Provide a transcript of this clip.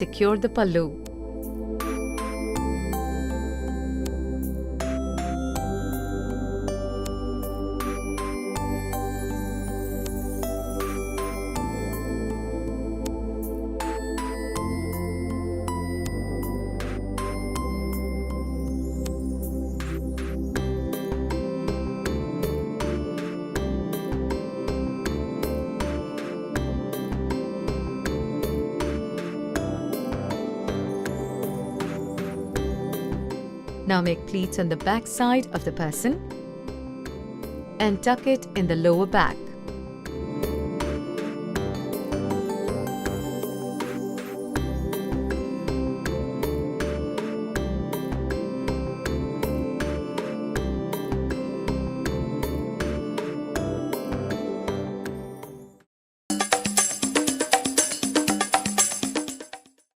Secure the pallu. Now make pleats on the back side of the person and tuck it in the lower back.